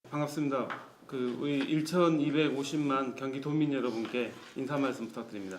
반갑습니다. 우리 1,250만 경기도민 여러분께 인사 말씀 부탁드립니다.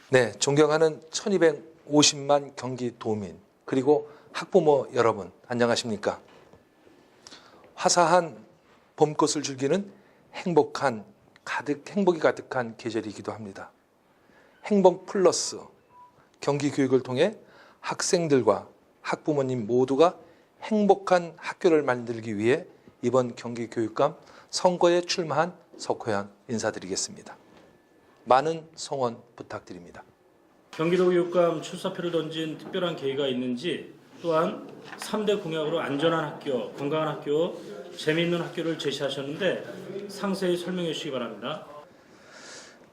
네, 존경하는 1250만 경기도민 그리고 학부모 여러분 안녕하십니까? 화사한 봄꽃을 즐기는 행복이 가득한 계절이기도 합니다. 행복 플러스 경기교육을 통해 학생들과 학부모님 모두가 행복한 학교를 만들기 위해 이번 경기교육감 선거에 출마한 석호현 인사드리겠습니다. 많은 성원 부탁드립니다. 경기도 교육감 출사표를 던진 특별한 계기가 있는지, 또한 3대 공약으로 안전한 학교, 건강한 학교, 재미있는 학교를 제시하셨는데 상세히 설명해 주시기 바랍니다.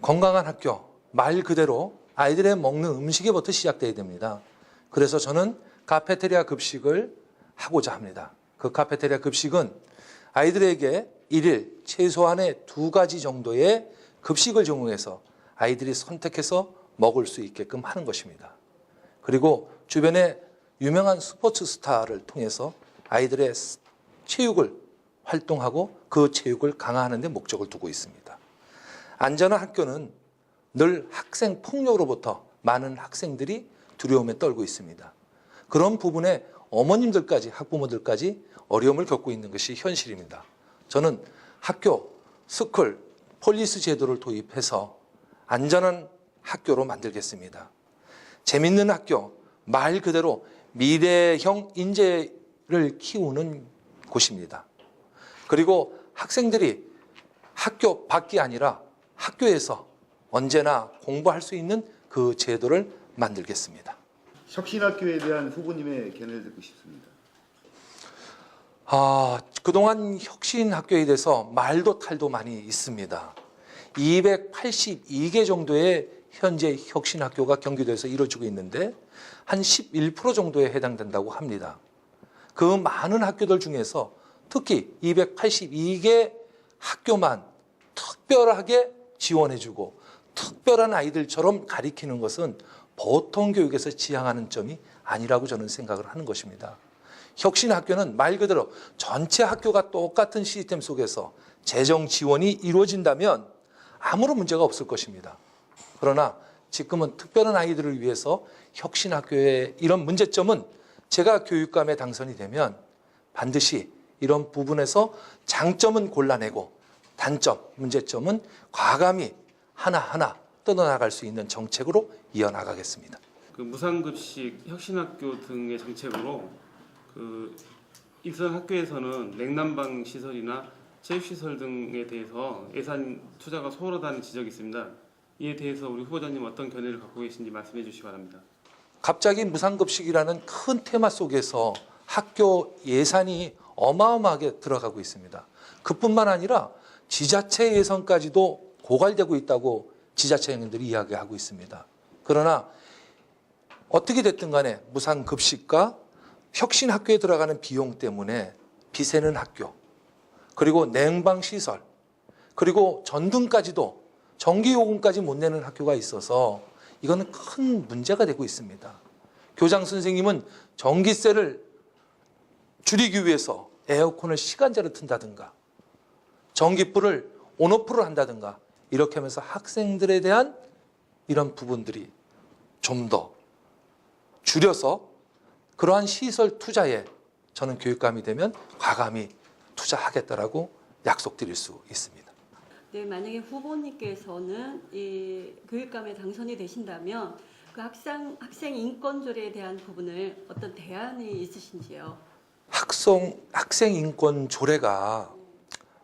건강한 학교, 말 그대로 아이들의 먹는 음식에부터 시작돼야 됩니다. 그래서 저는 카페테리아 급식을 하고자 합니다. 그 카페테리아 급식은 아이들에게 일일 최소한의 2가지 정도의 급식을 제공해서 아이들이 선택해서 먹을 수 있게끔 하는 것입니다. 그리고 주변에 유명한 스포츠 스타를 통해서 아이들의 체육을 활동하고 그 체육을 강화하는 데 목적을 두고 있습니다. 안전한 학교는 늘 학생 폭력으로부터 많은 학생들이 두려움에 떨고 있습니다. 그런 부분에 어머님들까지 학부모들까지 어려움을 겪고 있는 것이 현실입니다. 저는 학교, 스쿨, 폴리스 제도를 도입해서 안전한 학교로 만들겠습니다. 재밌는 학교, 말 그대로 미래형 인재를 키우는 곳입니다. 그리고 학생들이 학교 밖이 아니라 학교에서 언제나 공부할 수 있는 그 제도를 만들겠습니다. 혁신학교에 대한 후보님의 견해를 듣고 싶습니다. 그동안 혁신학교에 대해서 말도 탈도 많이 있습니다. 282개 정도의 현재 혁신학교가 경기도에서 이루어지고 있는데 한 11% 정도에 해당된다고 합니다. 그 많은 학교들 중에서 특히 282개 학교만 특별하게 지원해주고 특별한 아이들처럼 가리키는 것은 보통 교육에서 지향하는 점이 아니라고 저는 생각을 하는 것입니다. 혁신학교는 말 그대로 전체 학교가 똑같은 시스템 속에서 재정 지원이 이루어진다면 아무런 문제가 없을 것입니다. 그러나 지금은 특별한 아이들을 위해서 혁신학교의 이런 문제점은 제가 교육감에 당선이 되면 반드시 이런 부분에서 장점은 골라내고 단점, 문제점은 과감히 하나하나 뜯어나갈 수 있는 정책으로 이어나가겠습니다. 무상급식, 혁신학교 등의 정책으로 일선 학교에서는 냉난방 시설이나 체육시설 등에 대해서 예산 투자가 소홀하다는 지적이 있습니다. 이에 대해서 우리 후보자님 어떤 견해를 갖고 계신지 말씀해 주시기 바랍니다. 갑자기 무상급식이라는 큰 테마 속에서 학교 예산이 어마어마하게 들어가고 있습니다. 그뿐만 아니라 지자체 예산까지도 고갈되고 있다고 지자체장님들이 이야기하고 있습니다. 그러나 어떻게 됐든 간에 무상급식과 혁신학교에 들어가는 비용 때문에 비새는 학교, 그리고 냉방시설, 그리고 전등까지도 전기요금까지 못 내는 학교가 있어서 이거는 큰 문제가 되고 있습니다. 교장 선생님은 전기세를 줄이기 위해서 에어컨을 시간제로 튼다든가 전기불을 온오프를 한다든가 이렇게 하면서 학생들에 대한 이런 부분들이 좀 더 줄여서 그러한 시설 투자에 저는 교육감이 되면 과감히 투자하겠다라고 약속드릴 수 있습니다. 네, 만약에 후보님께서는 이 교육감에 당선이 되신다면 그 학생 인권 조례에 대한 부분을 어떤 대안이 있으신지요? 학생 인권 조례가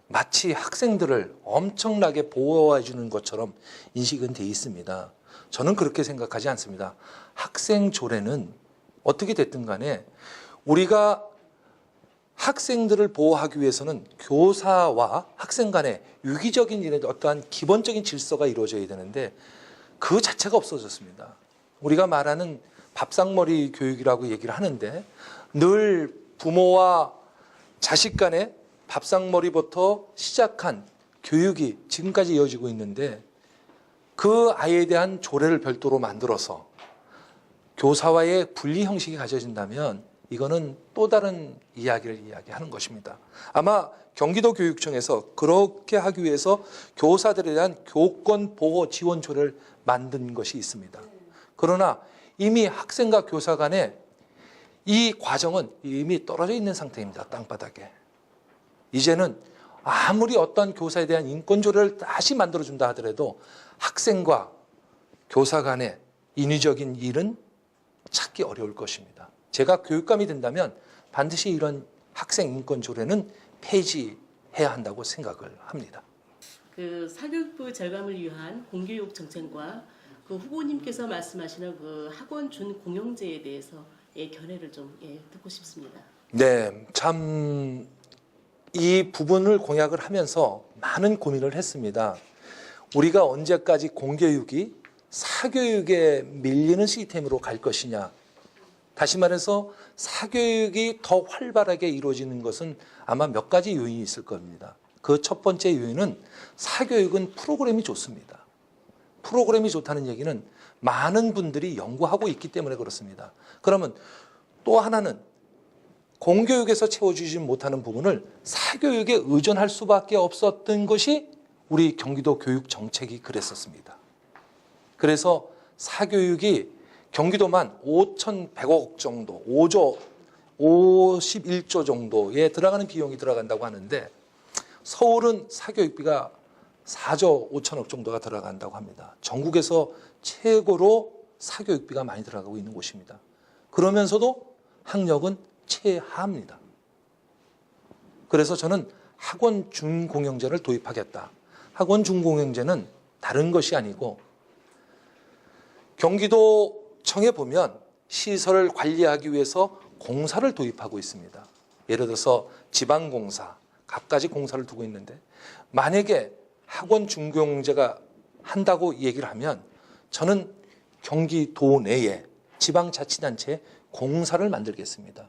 마치 학생들을 엄청나게 보호해 주는 것처럼 인식은 돼 있습니다. 저는 그렇게 생각하지 않습니다. 학생 조례는 어떻게 됐든 간에 우리가 학생들을 보호하기 위해서는 교사와 학생 간의 유기적인 일에 어떠한 기본적인 질서가 이루어져야 되는데 그 자체가 없어졌습니다. 우리가 말하는 밥상머리 교육이라고 얘기를 하는데 늘 부모와 자식 간의 밥상머리부터 시작한 교육이 지금까지 이어지고 있는데 그 아이에 대한 조례를 별도로 만들어서 교사와의 분리 형식이 가져진다면 이거는 또 다른 이야기를 이야기하는 것입니다. 아마 경기도교육청에서 그렇게 하기 위해서 교사들에 대한 교권 보호 지원 조례를 만든 것이 있습니다. 그러나 이미 학생과 교사 간에 이 과정은 이미 떨어져 있는 상태입니다. 땅바닥에. 이제는 아무리 어떤 교사에 대한 인권 조례를 다시 만들어준다 하더라도 학생과 교사 간의 인위적인 일은 찾기 어려울 것입니다. 제가 교육감이 된다면 반드시 이런 학생 인권 조례는 폐지해야 한다고 생각을 합니다. 그 사교육부 절감을 위한 공교육 정책과 그 후보님께서 말씀하시는 그 학원 준 공영제에 대해서 견해를 좀 듣고 싶습니다. 네, 참 이 부분을 공약을 하면서 많은 고민을 했습니다. 우리가 언제까지 공교육이 사교육에 밀리는 시스템으로 갈 것이냐. 다시 말해서 사교육이 더 활발하게 이루어지는 것은 아마 몇 가지 요인이 있을 겁니다. 그 첫 번째 요인은 사교육은 프로그램이 좋습니다. 프로그램이 좋다는 얘기는 많은 분들이 연구하고 있기 때문에 그렇습니다. 그러면 또 하나는 공교육에서 채워주지 못하는 부분을 사교육에 의존할 수밖에 없었던 것이 우리 경기도 교육 정책이 그랬었습니다. 그래서 사교육이 경기도만 5,100억 정도, 5조 51조 정도에 들어가는 비용이 들어간다고 하는데 서울은 사교육비가 4조 5천억 정도가 들어간다고 합니다. 전국에서 최고로 사교육비가 많이 들어가고 있는 곳입니다. 그러면서도 학력은 최하입니다. 그래서 저는 학원 준공영제를 도입하겠다. 학원 준공영제는 다른 것이 아니고 경기도청에 보면 시설을 관리하기 위해서 공사를 도입하고 있습니다. 예를 들어서 지방공사, 갖가지 공사를 두고 있는데 만약에 학원 준공영제가 한다고 얘기를 하면 저는 경기도 내에 지방자치단체에 공사를 만들겠습니다.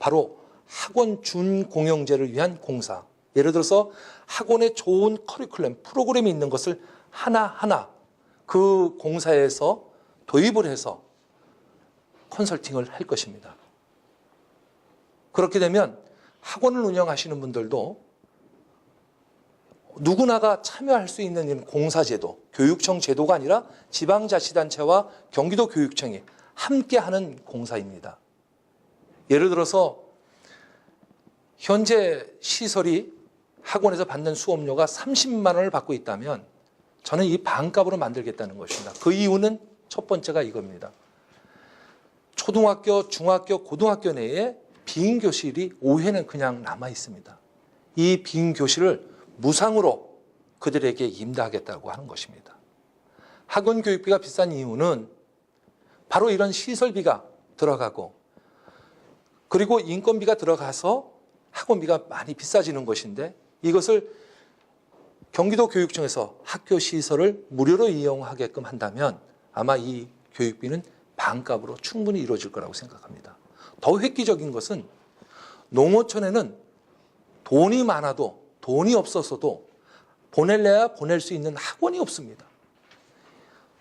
바로 학원 준공영제를 위한 공사. 예를 들어서 학원에 좋은 커리큘럼, 프로그램이 있는 것을 하나하나 그 공사에서 도입을 해서 컨설팅을 할 것입니다. 그렇게 되면 학원을 운영하시는 분들도 누구나가 참여할 수 있는 공사제도, 교육청 제도가 아니라 지방자치단체와 경기도교육청이 함께하는 공사입니다. 예를 들어서 현재 시설이 학원에서 받는 수업료가 30만 원을 받고 있다면 저는 이 반값으로 만들겠다는 것입니다. 그 이유는 첫 번째가 이겁니다. 초등학교, 중학교, 고등학교 내에 빈 교실이 5회는 그냥 남아 있습니다. 이 빈 교실을 무상으로 그들에게 임대하겠다고 하는 것입니다. 학원 교육비가 비싼 이유는 바로 이런 시설비가 들어가고 그리고 인건비가 들어가서 학원비가 많이 비싸지는 것인데 이것을 경기도 교육청에서 학교 시설을 무료로 이용하게끔 한다면 아마 이 교육비는 반값으로 충분히 이루어질 거라고 생각합니다. 더 획기적인 것은 농어촌에는 돈이 많아도 돈이 없어서도 보낼래야 보낼 수 있는 학원이 없습니다.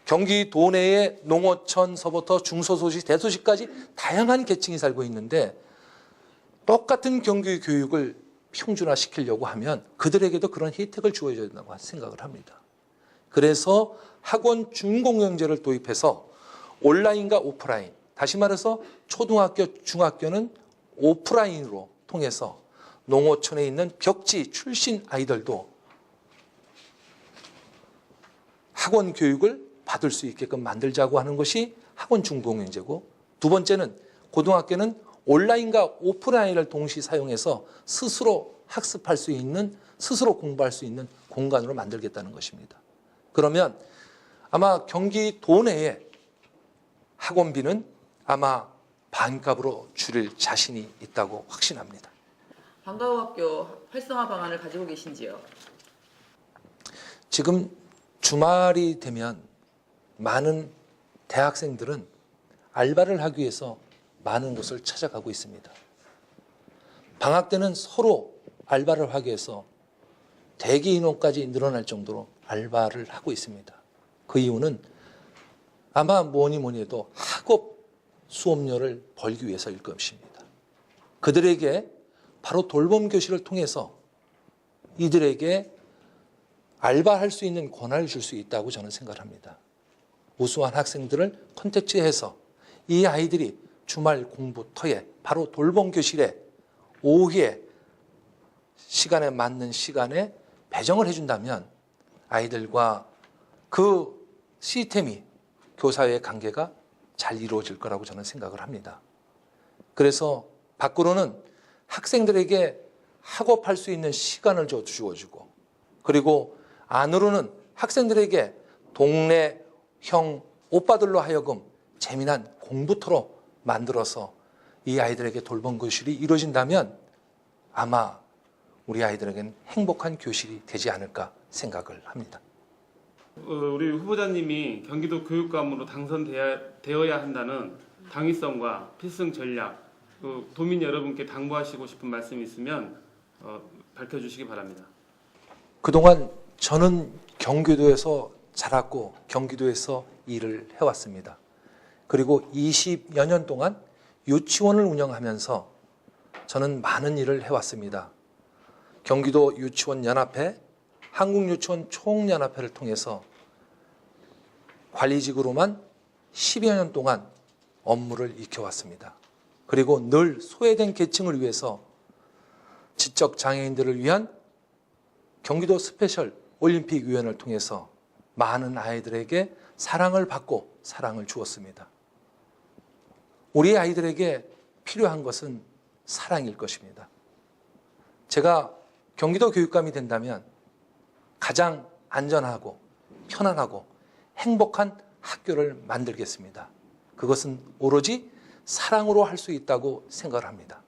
경기도 내에 농어촌서부터 중소도시, 대도시까지 다양한 계층이 살고 있는데 똑같은 경기 교육을 평준화시키려고 하면 그들에게도 그런 혜택을 주어야 된다고 생각을 합니다. 그래서 학원 준공영제를 도입해서 온라인과 오프라인, 다시 말해서 초등학교, 중학교는 오프라인으로 통해서 농어촌에 있는 벽지 출신 아이들도 학원 교육을 받을 수 있게끔 만들자고 하는 것이 학원 준공영제고, 두 번째는 고등학교는 온라인과 오프라인을 동시 사용해서 스스로 학습할 수 있는, 스스로 공부할 수 있는 공간으로 만들겠다는 것입니다. 그러면 아마 경기도 내에 학원비는 아마 반값으로 줄일 자신이 있다고 확신합니다. 방과후 학교 활성화 방안을 가지고 계신지요? 지금 주말이 되면 많은 대학생들은 알바를 하기 위해서 많은 곳을 찾아가고 있습니다. 방학 때는 서로 알바를 하기 위해서 대기 인원까지 늘어날 정도로 알바를 하고 있습니다. 그 이유는 아마 뭐니 해도 학업 수업료를 벌기 위해서일 것입니다. 그들에게 바로 돌봄 교실을 통해서 이들에게 알바할 수 있는 권한을 줄 수 있다고 저는 생각합니다. 우수한 학생들을 콘택트해서 이 아이들이 주말 공부터에 바로 돌봄 교실에 오후에 시간에 맞는 시간에 배정을 해준다면 아이들과 그 시스템이 교사의 관계가 잘 이루어질 거라고 저는 생각을 합니다. 그래서 밖으로는 학생들에게 학업할 수 있는 시간을 주어주고, 그리고 안으로는 학생들에게 동네 형 오빠들로 하여금 재미난 공부터로 만들어서 이 아이들에게 돌봄 교실이 이루어진다면 아마 우리 아이들에게는 행복한 교실이 되지 않을까 생각을 합니다. 우리 후보자님이 경기도 교육감으로 당선되어야 한다는 당위성과 필승 전략, 도민 여러분께 당부하시고 싶은 말씀이 있으면 밝혀주시기 바랍니다. 그동안 저는 경기도에서 자랐고 경기도에서 일을 해왔습니다. 그리고 20여 년 동안 유치원을 운영하면서 저는 많은 일을 해왔습니다. 경기도 유치원 연합회, 한국유치원 총연합회를 통해서 관리직으로만 10여 년 동안 업무를 익혀왔습니다. 그리고 늘 소외된 계층을 위해서 지적 장애인들을 위한 경기도 스페셜 올림픽 위원회를 통해서 많은 아이들에게 사랑을 받고 사랑을 주었습니다. 우리 아이들에게 필요한 것은 사랑일 것입니다. 제가 경기도 교육감이 된다면 가장 안전하고 편안하고 행복한 학교를 만들겠습니다. 그것은 오로지 사랑으로 할 수 있다고 생각을 합니다.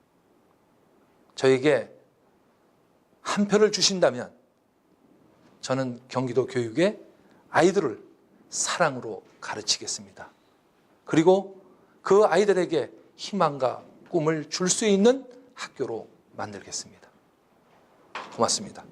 저에게 한 표를 주신다면 저는 경기도 교육의 아이들을 사랑으로 가르치겠습니다. 그리고 그 아이들에게 희망과 꿈을 줄 수 있는 학교로 만들겠습니다. 고맙습니다.